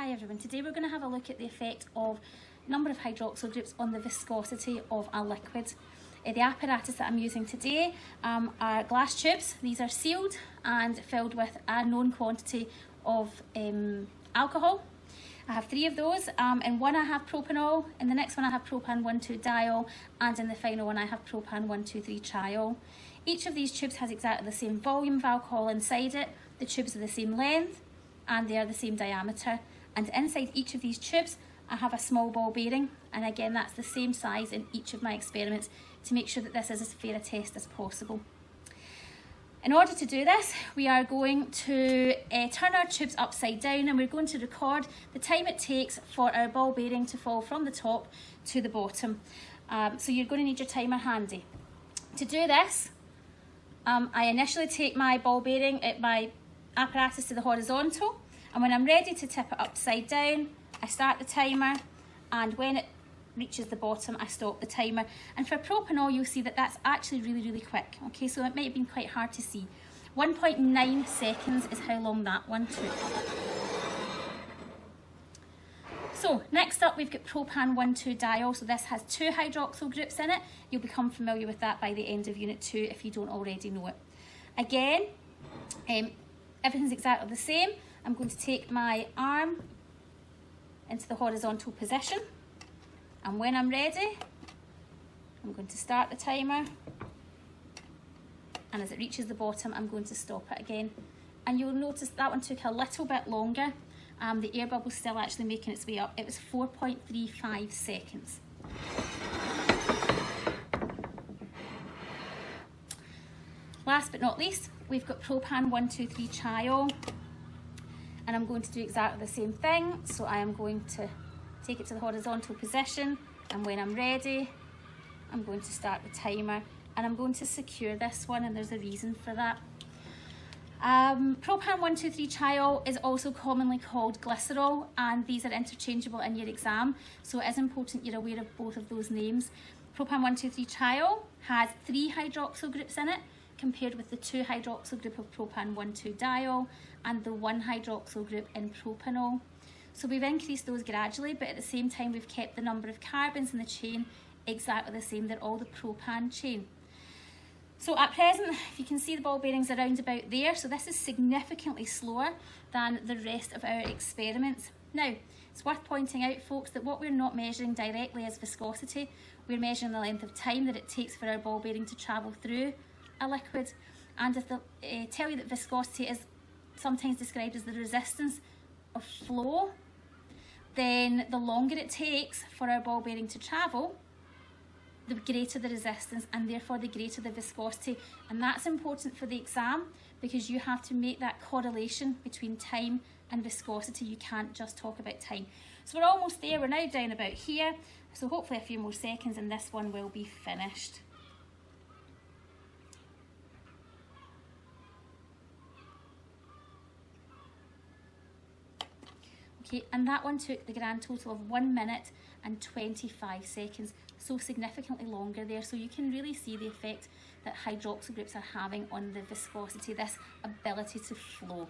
Hi everyone, today we're going to have a look at the effect of number of hydroxyl groups on the viscosity of a liquid. The apparatus that I'm using today are glass tubes. These are sealed and filled with a known quantity of alcohol. I have 3 of those. In one I have propanol, in the next one I have propan 1,2-diol, and in the final one I have propan 1,2,3-triol. Each of these tubes has exactly the same volume of alcohol inside it. The tubes are the same length and they are the same diameter. And inside each of these tubes I have a small ball bearing, and again that's the same size in each of my experiments to make sure that this is as fair a test as possible. In order to do this, we are going to turn our tubes upside down, and we're going to record the time it takes for our ball bearing to fall from the top to the bottom. So you're going to need your timer handy. To do this, I initially take my ball bearing at my apparatus to the horizontal, and when I'm ready to tip it upside down, I start the timer, and when it reaches the bottom, I stop the timer. And for propanol, you'll see that that's actually really quick. Okay, so it might have been quite hard to see. 1.9 seconds is how long that one took. So next up, we've got propan 1,2-diol. So this has 2 hydroxyl groups in it. You'll become familiar with that by the end of Unit 2 if you don't already know it. Again, everything's exactly the same. I'm going to take my arm into the horizontal position, and when I'm ready, I'm going to start the timer, and as it reaches the bottom, I'm going to stop it again. And you'll notice that one took a little bit longer. The air bubble's still actually making its way up. It was 4.35 seconds. Last but not least, we've got propan 1,2,3-triol. And I'm going to do exactly the same thing. So I am going to take it to the horizontal position, and when I'm ready, I'm going to start the timer, and I'm going to secure this one, and there's a reason for that. Propan 1,2,3-triol is also commonly called glycerol, and these are interchangeable in your exam, so it is important you're aware of both of those names. Propan 1,2,3-triol has 3 hydroxyl groups in it, compared with the 2 hydroxyl group of propan 1,2-diol and the 1 hydroxyl group in propanol. So we've increased those gradually, but at the same time we've kept the number of carbons in the chain exactly the same. They're all the propan chain. So at present, if you can see, the ball bearings around about there, so this is significantly slower than the rest of our experiments. Now, it's worth pointing out, folks, that what we're not measuring directly is viscosity. We're measuring the length of time that it takes for our ball bearing to travel through a liquid. And if they tell you that viscosity is sometimes described as the resistance of flow, then the longer it takes for our ball bearing to travel, the greater the resistance, and therefore the greater the viscosity. And that's important for the exam, because you have to make that correlation between time and viscosity. You can't just talk about time. So we're almost there. We're now down about here, so hopefully a few more seconds and this one will be finished. Okay, and that one took the grand total of 1 minute and 25 seconds, so significantly longer there. So you can really see the effect that hydroxyl groups are having on the viscosity, this ability to flow.